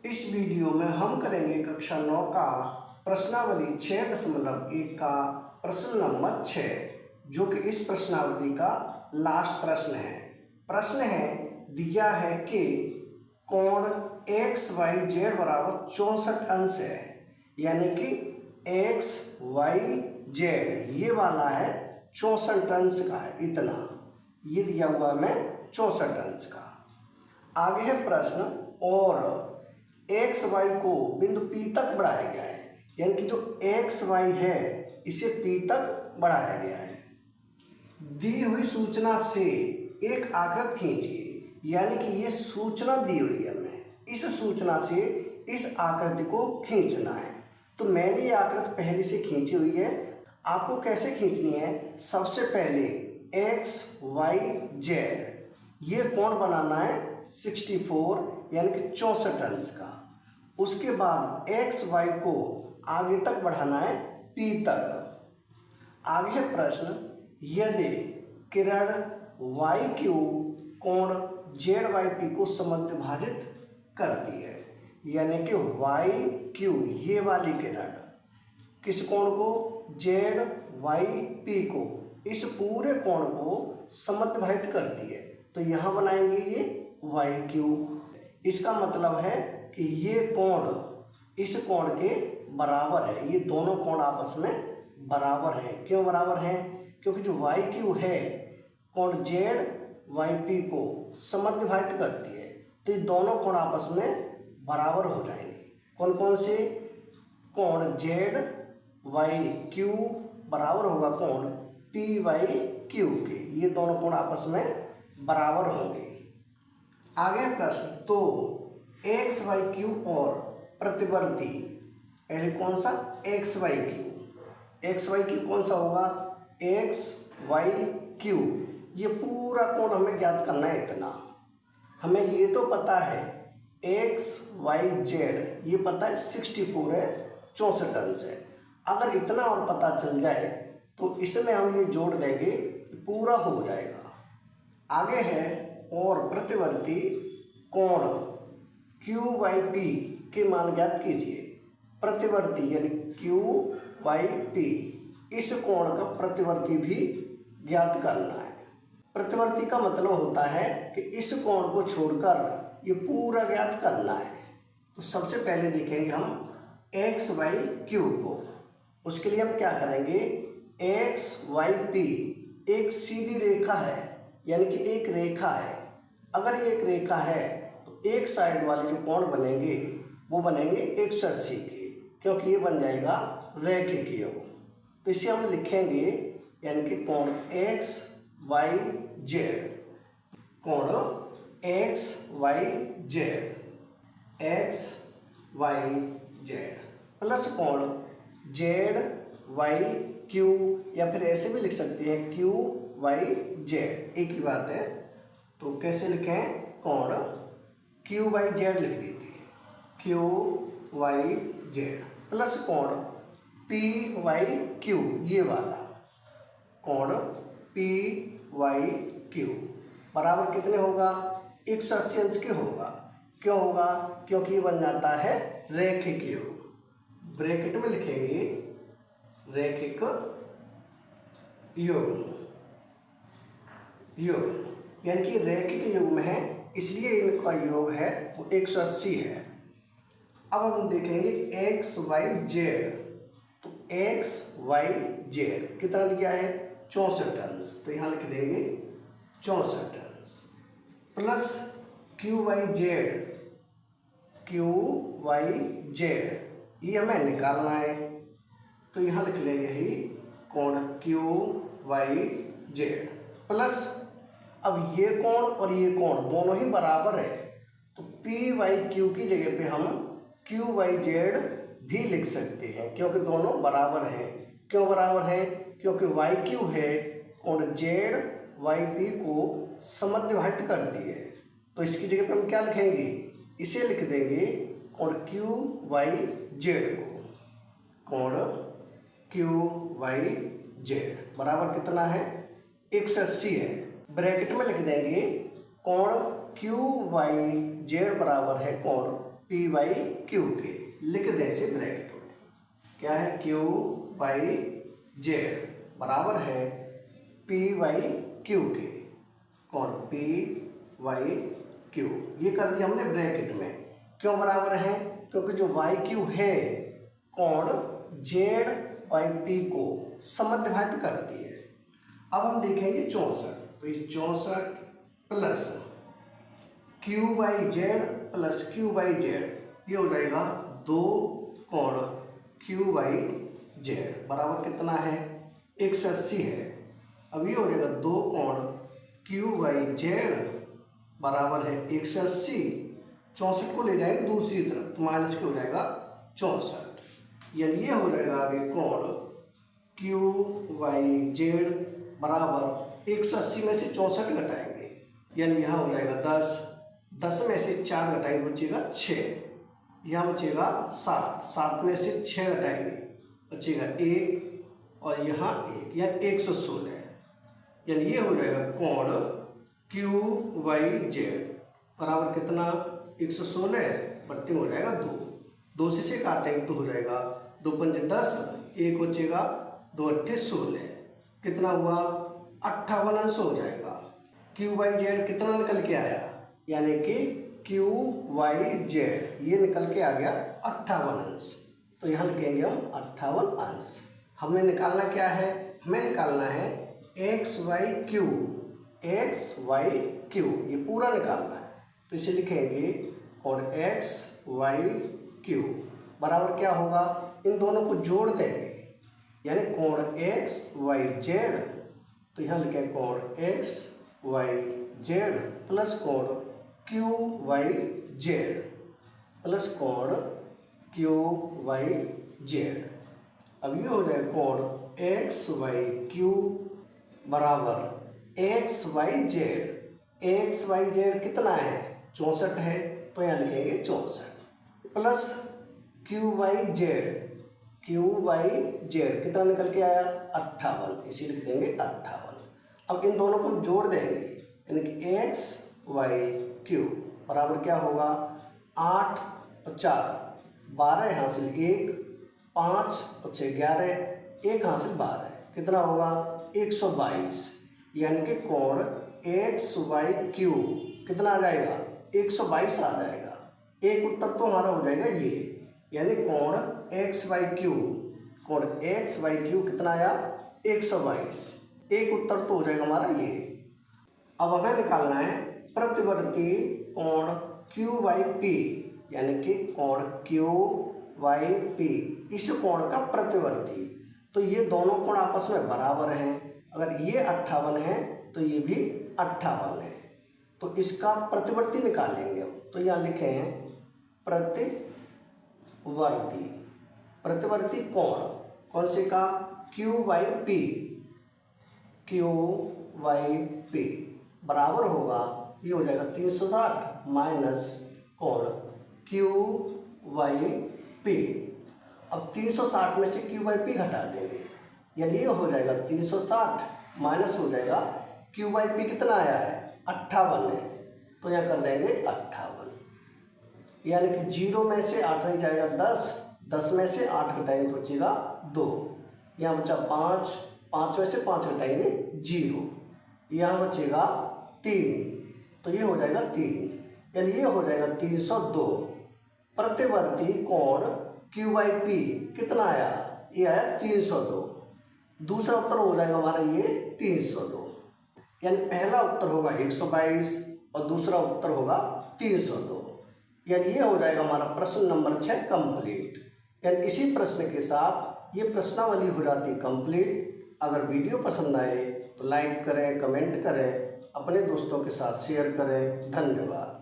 इस वीडियो में हम करेंगे कक्षा 9 का प्रश्नावली 6.1 का प्रश्न नंबर 6, जो कि इस प्रश्नावली का लास्ट प्रश्न है। प्रश्न है दिया है कि कोण एक्स वाई जेड बराबर 64 अंश है, यानी कि एक्स वाई जेड ये वाला है 64 अंश का है, इतना ये दिया हुआ है 64 अंश का। आगे है प्रश्न, और एक्स वाई को बिंदु P तक बढ़ाया गया है, यानी कि जो एक्स वाई है इसे P तक बढ़ाया गया है। दी हुई सूचना से एक आकृति खींचिए, यानी कि ये सूचना दी हुई है हमें, इस सूचना से इस आकृति को खींचना है। तो मैंने ये आकृति पहले से खींची हुई है, आपको कैसे खींचनी है? सबसे पहले एक्स वाई जेड ये कोण बनाना है 64 यानी कि 64 अंश का। उसके बाद एक्स वाई को आगे तक बढ़ाना है P तक। आगे है प्रश्न, यदि किरण वाई क्यू कोण जेड वाई पी को समद्विभाजित करती है, यानी कि वाई क्यू ये वाली किरण किस कोण को? जेड वाई पी को, इस पूरे कोण को समद्विभाजित करती है। तो यहाँ बनाएंगे ये वाई क्यू। इसका मतलब है कि ये कोण इस कोण के बराबर है, ये दोनों कोण आपस में बराबर हैं। क्यों बराबर हैं? क्योंकि जो वाई क्यू है कोण जेड वाई पी को समद्विभाजित करती है, तो ये दोनों कोण आपस में बराबर हो जाएंगे। कौन कौन से? कोण जेड वाई क्यू बराबर होगा कोण पी वाई क्यू के, ये दोनों कोण आपस में बराबर होंगे। आगे प्रश्न, तो एक्स वाई क्यू और प्रतिवर्ती, पहले कौन सा? X Y Q. X Y Q कौन सा होगा? एक्स वाई क्यू, ये पूरा कोण हमें ज्ञात करना है। इतना हमें ये तो पता है, एक्स वाई जेड ये पता है 64 है, 64 अंश है। अगर इतना और पता चल जाए तो इसमें हम ये जोड़ देंगे, पूरा हो जाएगा। आगे है, और प्रतिवर्ती कोण क्यू वाई पी के मान ज्ञात कीजिए। प्रतिवर्ती यानी क्यू वाई पी, इस कोण का प्रतिवर्ती भी ज्ञात करना है। प्रतिवर्ती का मतलब होता है कि इस कोण को छोड़कर ये पूरा ज्ञात करना है। तो सबसे पहले देखेंगे हम एक्स वाई क्यू को। उसके लिए हम क्या करेंगे? एक्स वाई पी एक सीधी रेखा है, यानी कि एक रेखा है। अगर ये एक रेखा है तो एक साइड वाले जो कोण बनेंगे वो बनेंगे 180 के, क्योंकि ये बन जाएगा रैखिक योग। तो इसे हम लिखेंगे, यानी कि कोण एक्स वाई जेड, कोण X Y Z, X Y Z plus कोण जेड वाई क्यू, या फिर ऐसे भी लिख सकते हैं क्यू वाई जेड, एक ही बात है। तो कैसे लिखें? कोण क्यू वाई जेड लिख देते हैं, क्यू वाई जेड प्लस कोण पी वाई क्यू ये वाला, कोण पी वाई क्यू बराबर कितने होगा? 180 अंश के होगा। क्यों होगा? क्योंकि ये बन जाता है रैखिक योग। ब्रैकेट में लिखेंगे रैखिक योग, यानी कि रैखिक योग में है, इसलिए इनका योग है वो 180 है। अब हम देखेंगे एक्स वाई जेड। तो एक्स वाई जेड कितना दिया है? 64 अंश, तो यहाँ लिख देंगे 64 अंश plus Q Y Z, Q Y Z ये हमें निकालना है। तो यहाँ लिख लेंगे यही कोण क्यू वाई जेड प्लस, अब ये कोण और ये कोण दोनों ही बराबर है, तो पी वाई क्यू की जगह पे हम क्यू वाई जेड भी लिख सकते हैं, क्योंकि दोनों बराबर हैं। क्यों बराबर हैं? क्योंकि वाई क्यू है कोण जेड वाई पी को समद्विभाजित करती है। तो इसकी जगह पे हम क्या लिखेंगे? इसे लिख देंगे कोण क्यू वाई जेड को, कोण क्यू वाई जेड बराबर कितना है? 180 है। ब्रैकेट में लिख देंगे कोण क्यू वाई जेड बराबर है कोण पी बाई क्यू के, लिख दें इसे ब्रैकेट में। क्या है, क्यू बाई जेड बराबर है पी बाई क्यू के, कौन, पी बाई क्यू। ये कर दिया हमने ब्रैकेट में। क्यों बराबर है, क्योंकि जो वाई क्यू है कोण जेड बाई पी को समद्विभाजित करती है। अब हम देखेंगे 64, तो ये 64 plus Q by Z plus Q by Z, ये हो जाएगा 2 कोण क्यू बाई जेड बराबर कितना है, 180 है। अब ये हो जाएगा 2 कोण क्यू बाई जेड बराबर है 180, 64 को ले जाएंगे दूसरी तरफ तो माइनस के हो जाएगा 64, यानी ये हो जाएगा आगे कोण क्यू बाई जेड बराबर 180 में से 64 घटाएंगे, यानी यहाँ हो जाएगा 10, 10 में से 4 घटाएंगे बचेगा 6, यहाँ बचेगा 7, 7 में से 6 घटाएंगे बचेगा 1 और यहाँ 1, यानी 116, यानी ये हो जाएगा कोण क्यू बाई जेड बराबर कितना, 116, पट्टी में हो जाएगा 2, 2 से काटेंगे तो हो जाएगा 2 पंजे 10, 1 बचेगा 2 अट्ठे 16, कितना हुआ 58 अंश हो जाएगा। क्यू बाई जेड कितना निकल के आया, यानी कि क्यू वाई जेड ये निकल के आ गया 58 अंश, तो यहाँ लिखेंगे हम 58 अंश। हमने निकालना क्या है, हमें निकालना है X Y Q, X Y Q ये पूरा निकालना है, तो इसे लिखेंगे और एक्स वाई क्यू बराबर क्या होगा, इन दोनों को जोड़ देंगे, यानी कोण एक्स वाई जेड, तो यहाँ लिखें कोण एक्स वाई जेड प्लस कोण क्यू वाई जेड प्लस कोण क्यू वाई जेड। अब ये हो जाए कोण एक्स वाई क्यू बराबर X Y Z, X Y Z कितना है 64 है, तो यहाँ लिखेंगे 64 plus Q Y Z, Q Y Z कितना निकल के आया 58, इसी लिख देंगे 58। अब इन दोनों को जोड़ देंगे, यानी कि एक्स वाई क्यू बराबर क्या होगा 8 और 4 12 हासिल 1, 5 और 6 11, 1 हासिल 12, कितना होगा 122, यानी कि कोण एक्स वाई क्यू कितना आ जाएगा 122 आ जाएगा। एक उत्तर तो हमारा हो जाएगा ये, यानी कोण एक्स वाई क्यू, कोण एक्स वाई क्यू कितना आया 122, एक उत्तर तो हो जाएगा हमारा ये। अब हमें निकालना है प्रतिवर्ती कोण क्यू वाई पी, यानी कि कोण क्यू वाई पी इस कोण का प्रतिवर्ती, तो ये दोनों कोण आपस में बराबर हैं, अगर ये 58 है तो ये भी 58 है, तो इसका प्रतिवर्ती निकालेंगे हम, तो यहाँ लिखे हैं प्रतिवर्ती, प्रतिवर्ती कोण कौन से का Q Y P, Q Y P बराबर होगा, ये हो जाएगा 360 माइनस कोण क्यू वाई पी। अब 360 में से क्यू बाई पी घटा देंगे, यानी ये हो जाएगा 360 माइनस हो जाएगा क्यू बाई पी कितना आया है 58 है, तो यहाँ कर देंगे 58, यानी कि 0 में से 8 नहीं जाएगा 10, 10 में से 8 घटाएंगे तो बचेगा 2, यहाँ बचा 5, 5 में से 5 घटाएंगे 0, यहाँ बचेगा 3, तो ये हो जाएगा 3, यानी ये हो जाएगा 302। प्रतिवर्ती कोण क्यू बाई पी कितना आया, ये आया 302, दूसरा उत्तर हो जाएगा हमारा ये 302, यानी पहला उत्तर होगा 122 और दूसरा उत्तर होगा 302, यानी ये हो जाएगा हमारा प्रश्न नंबर 6 कंप्लीट। यानी इसी प्रश्न के साथ ये प्रश्नावली हो जाती कंप्लीट। अगर वीडियो पसंद आए तो लाइक करें, कमेंट करें, अपने दोस्तों के साथ शेयर करें। धन्यवाद।